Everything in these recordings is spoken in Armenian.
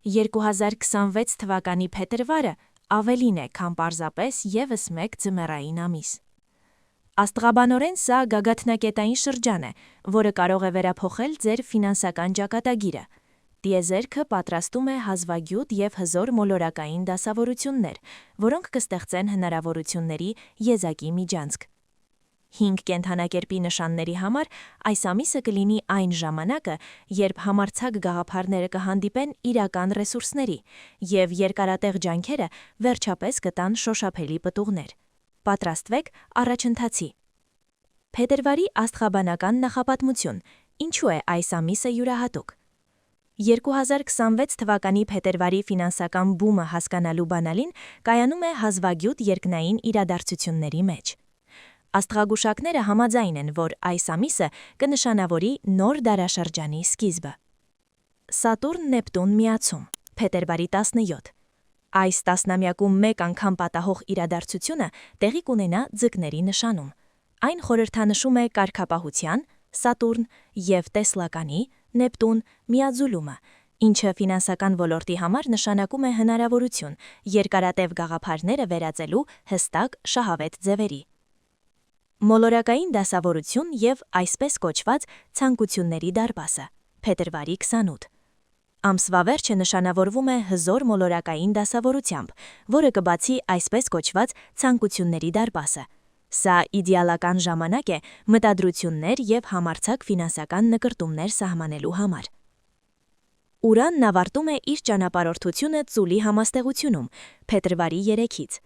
2026 թվականի փետրվարը ավելին է, քան պարզապես ևս մեկ ձմեռային ամիս։ Աստղաբանորեն սա գագաթնակետային շրջան է, որը կարող է վերափոխել ձեր ֆինանսական ճակատագիրը։ Տիեզերքը պատրաստում է հազվագյուտ և հզոր մոլորակային դասավորություններ, որոնք կստեղծեն հնարավորությունների եզակի միջանցք։ 5 կենդանակերպի նշանների համար այս ամիսը կլինի այն ժամանակը, երբ համարձակ գաղափարները կհանդիպեն իրական ռեսուրսների, և երկարատեղ ջանքերը վերջապես կտան շոշափելի պտուղներ։ Պատրաստվեք առաջընթացի։ Փետրվարի աստղաբանական նախապատմություն։ Ինչու է այս ամիսը յուրահատուկ։ 2026 թվականի փետրվարի ֆինանսական բումը հասկանալու բանալին կայանում է հազվագյուտ երկնային իրադարձությունների մեջ։ Աստղագուշակները համաձայն են, որ այս ամիսը կնշանավորի նոր դարաշրջանի սկիզբը։ Սատուրն-Նեպտուն միացում, փետրվարի 17։ Այս տասնամյակում մեկ անգամ պատահող իրադարձությունը տեղի կունենա ձկների նշանում։ Այն խորհրդանշում է կարգապահության, Սատուրն և տեսլականի, Նեպտուն միաձուլումը, ինչը ֆինանսական ոլորտի համար նշանակում է հնարավորություն երկարատև գաղափարները վերածելու հստակ շահավետ ձևերի։ Մոլորակային դասավորություն և այսպես կոչված ցանկությունների դարպասը, փետրվարի 28։ Ամսվա վերջը նշանավորվում է հզոր մոլորակային դասավորությամբ, որը կբացի այսպես կոչված ցանկությունների դարպասը։ Սա իդեալական ժամանակ է մտադրություններ և համարձակ ֆինանսական նկրտումներ սահմանելու համար։ Ուրանն ավարտում է իր ճանապարհորդությունը Ծուլի համաստեղությունում, փետրվարի 3-ից։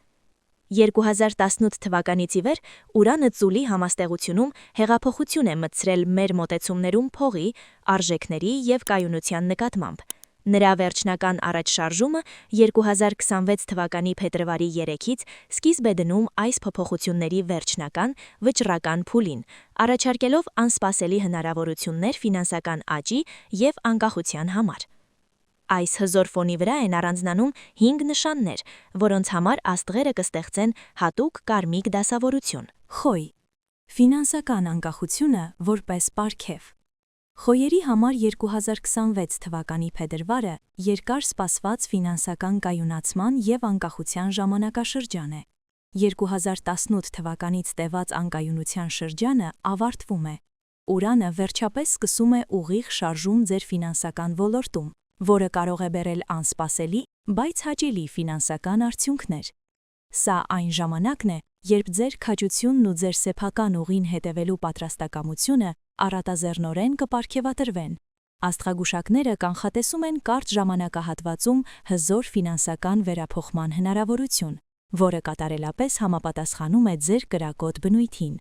2018 թվականից ի վեր Ուրանը Ծուլի համաստեղությունում հեղափոխություն է մտցրել մեր մոտեցումներում փողի, արժեքների և կայունության նկատմամբ։ Նրա վերջնական առաջշարժումը 2026 թվականի փետրվարի 3-ից սկիզբ է դնում այս փոփոխությունների վերջնական վճռական փուլին, առաջարկելով անսպասելի հնարավորություններ ֆինանսական աճի և անկախության համար։ Այս հզոր ֆոնի վրա են առանձնանում 5 նշաններ, որոնց համար աստղերը կստեղծեն հատուկ կարմիկ դասավորություն։ Խոյ։ Ֆինանսական անկախությունը որպես պարգև։ Խոյերի համար 2026 թվականի փետրվարը երկար սպասված ֆինանսական կայունացման և անկախության ժամանակաշրջան է։ 2018 թվականից տևած անկայունության շրջանը ավարտվում է։ Ուրանը վերջապես սկսում է ուղիղ շարժում ձեր ֆինանսական ոլորտում, որը կարող է բերել անսպասելի, բայց հաճելի ֆինանսական արդյունքներ։ Սա այն ժամանակն է, երբ ձեր քաջությունն ու ձեր սեփական ուղին հետևելու պատրաստակամությունը առատազեռնորեն կպարգևատրվեն։ Աստղագուշակները կանխատեսում են կարճ ժամանակահատվածում հզոր ֆինանսական վերափոխման հնարավորություն, որը կատարելապես համապատասխանում է ձեր կրակոտ բնույթին։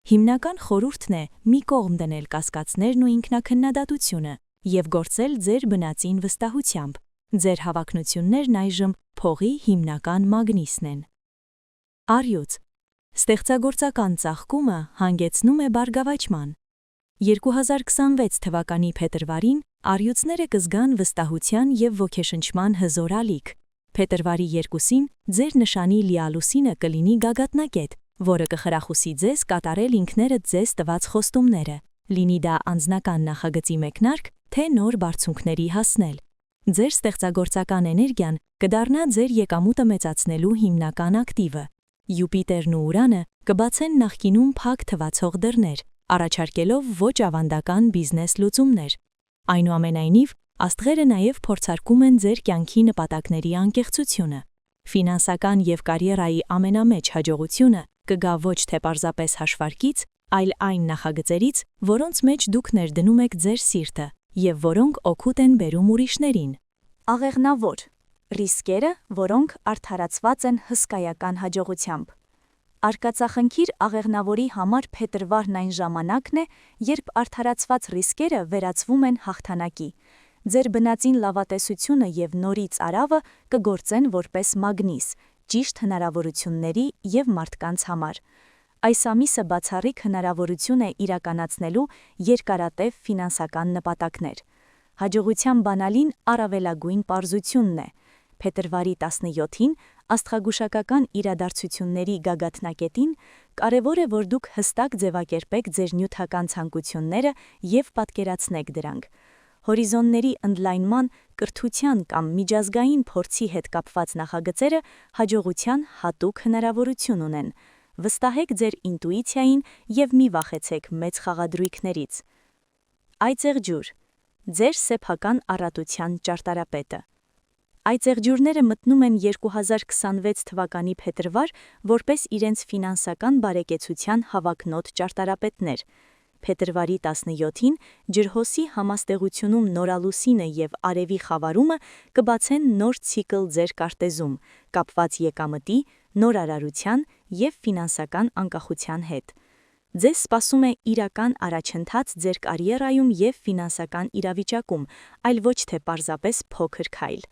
Հիմնական խորհուրդն է մի կողմ դնել կասկածներն ու ինքնաքննադատությունը և գործել ձեր բնածին վստահությամբ։ Ձեր հավակնություններն այժմ փողի հիմնական մագնիսն են։ Առյուծ։ Ստեղծագործական ծաղկումը հանգեցնում է բարգավաճման։ 2026 թվականի փետրվարին առյուծները կզգան վստահության և ոգեշնչման հզոր ալիք։ Փետրվարի 2-ին ձեր նշանի լիալուսինը կլինի գագաթնակետ, որը կխրախուսի ձեզ կատարել ինքներդ ձեզ տված խոստումները, լինի դա անձնական նախագծի մեկնարկ, թե նոր բարձունքների հասնել։ Ձեր ստեղծագործական էներգիան կդառնա ձեր եկամուտը մեծացնելու հիմնական ակտիվը։ Յուպիտերն ու Ուրանը կբացեն նախկինում փակ թվացող դռներ, առաջարկելով ոչ ավանդական բիզնես լուծումներ։ Այնուամենայնիվ, աստղերը նաև փորձարկում են ձեր կյանքի նպատակների անկեղծությունը։ Ֆինանսական և կարիերայի ամենամեծ հաջողությունը կգա ոչ թե պարզապես հաշվարկից, այլ այն նախագծերից, որոնց մեջ դուք ներդնում եք ձեր սիրտը և որոնք օգուտ են բերում ուրիշներին։ Աղեղնավոր ռիսկերը, որոնք արդարացված են հսկայական հաջողությամբ։ Արկածախնդիր աղեղնավորի համար փետրվարն այն ժամանակն է, երբ արդարացված ռիսկերը վերածվում են հաղթանակի։ Ձեր բնածին լավատեսությունը և նորից արավը կգործեն որպես մագնիս, ճիշտ հնարավորությունների և մարդկանց համար։ Այս ամիսը բացառիկ հնարավորություն է իրականացնելու երկարատև ֆինանսական նպատակներ։ Հաջողության բանալին առավելագույն պարզությունն է։ Փետրվարի 17-ին աստղագուշակական իրադարձությունների գագաթնակետին կարևոր է, որ դուք հստակ ձևակերպեք ձեր նյութական ցանկությունները և պատկերացնեք դրանք։ Հորիզոնների ընդլայնման կրթության կամ միջազգային փորձի հետ կապված նախագծերը հաջողության հատուկ հնարավորություն ունեն։ Վստահեք ձեր ինտուիցիային և մի վախեցեք մեծ խաղադրույքներից։ Այծեղջյուր։ Ձեր սեփական առատության ճարտարապետը։ Այծեղջյուրները մտնում են 2026 թվականի փետրվար որպես իրենց ֆինանսական բարեկեցության հավակնոտ ճարտարապետներ։ Փետրվարի 17-ին ջրհոսի համաստեղությունում նորալուսինը և արևի խավարումը կբացեն նոր ցիկլ ձեր կարտեզում, կապված եկամտի, նորարարության և ֆինանսական անկախության հետ։ Ձեզ սպասում է իրական առաջընթաց ձեր կարիերայում և ֆինանսական իրավիճակում, այլ ոչ թե պարզապես փոքր քայլ։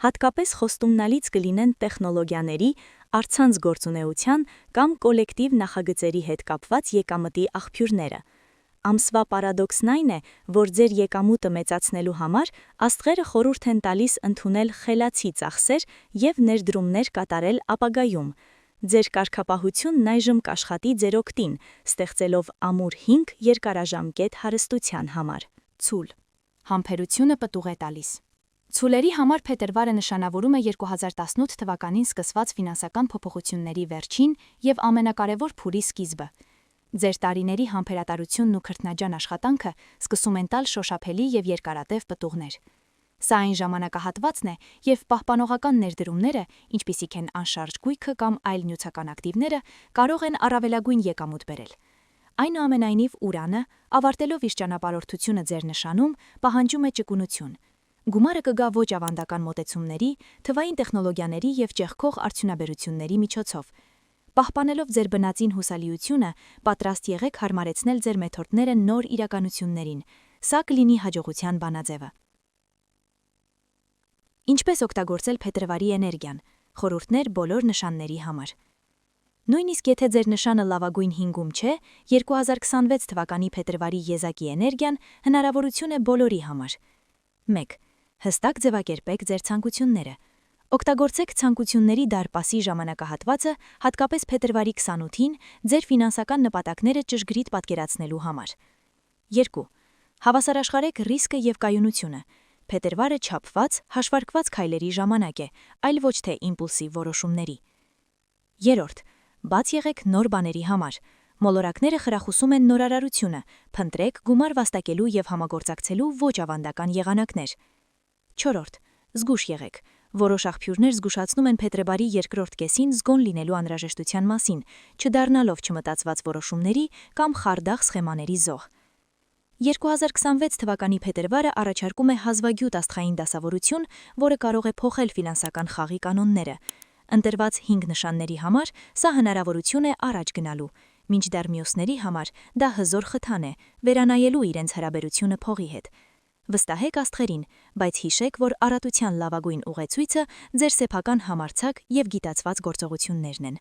Հատկապես խոստումնալից կլինեն տեխնոլոգիաների, առցանց գործունեության կամ կոլեկտիվ նախագծերի հետ կապված եկամտի աղբյուրները։ Ամսվա պարադոքսն այն է, որ ձեր եկամուտը մեծացնելու համար աստղերը խորհուրդ են տալիս ընդունել խելացի ծախսեր և ներդրումներ կատարել ապագայում։ Ձեր կարգապահությունն այժմ կաշխատի ձեր օգտին, ստեղծելով ամուր հիմք երկարաժամկետ հարստության համար։ Ցուլ։ Համբերությունը պտուղ է տալիս։ Ցուլերի համար փետրվարը նշանավորում է 2018 թվականին սկսված ֆինանսական փոփոխությունների վերջին և ամենակարևոր փուլի սկիզբը։ Ձեր տարիների համբերատարությունն ու քրտնաջան աշխատանքը սկսում են տալ շոշափելի և երկարատև պտուղներ։ Սա այն ժամանակահատվածն է, երբ պահպանողական ներդրումները, ինչպիսիք են անշարժ գույքը կամ այլ նյութական ակտիվները, կարող են առավելագույն եկամուտ բերել։ Այնուամենայնիվ Ուրանը, ավարտելով իր ճանապարհորդությունը ձեր նշանում, պահանջում է ճկունություն։ Գումարը կգա ոչ ավանդական մոտեցումների, թվային տեխնոլոգիաների և ճեղքող արդյունաբերությունների միջոցով։ Պահպանելով ձեր բնածին հուսալիությունը, պատրաստ եղեք հարմարեցնել ձեր մեթոդները նոր իրականություններին։ Սա կլինի հաջողության բանաձևը։ Ինչպես օգտագործել փետրվարի էներգիան։ Խորհուրդներ բոլոր նշանների համար։ Նույնիսկ եթե ձեր նշանը լավագույն հինգում չէ, 2026 թվականի փետրվարի եզակի էներգիան հնարավորություն է բոլորի համար։ 1. Հստակ ձևակերպեք ձեր ցանկությունները։ Օգտագործեք ցանկությունների դարպասի ժամանակահատվածը, հատկապես փետրվարի 28-ին, ձեր ֆինանսական նպատակները ճշգրիտ պատկերացնելու համար։ 2. Հավասարաշխարեք ռիսկը և կայունությունը։ Փետրվարը չափված, հաշվարկված քայլերի ժամանակ է, այլ ոչ թե իմպուլսիվ որոշումների։ 3. Բաց եղեք նոր բաների համար։ Մոլորակները խրախուսում են նորարարությունը, փնտրեք գումար վաստակելու և համագործակցելու ոչ ավանդական եղանակներ։ 4. Զգույշ եղեք։ Որոշ աղբյուրներ զգուշացնում են փետրվարի երկրորդ կեսին զգոն լինելու անհրաժեշտության մասին, չդառնալով չմտածված որոշումների կամ խարդախ սխեմաների զոհ։ 2026 թվականի փետրվարը առաջարկում է հազվագյուտ աստղային դասավորություն, որը կարող է փոխել ֆինանսական խաղի կանոնները։ Ընտրված 5 նշանների համար սա հնարավորություն է առաջ գնալու, մինչդեռ մյուսների համար դա հզոր խթան է, վերանայելու իրենց հարաբերությունը փողի հետ։ Վստահեք աստղերին, բայց հիշեք, որ առատության լավագույն ուղեցույցը ձեր սեփական համարձակ և գիտակցված գործողություններն են։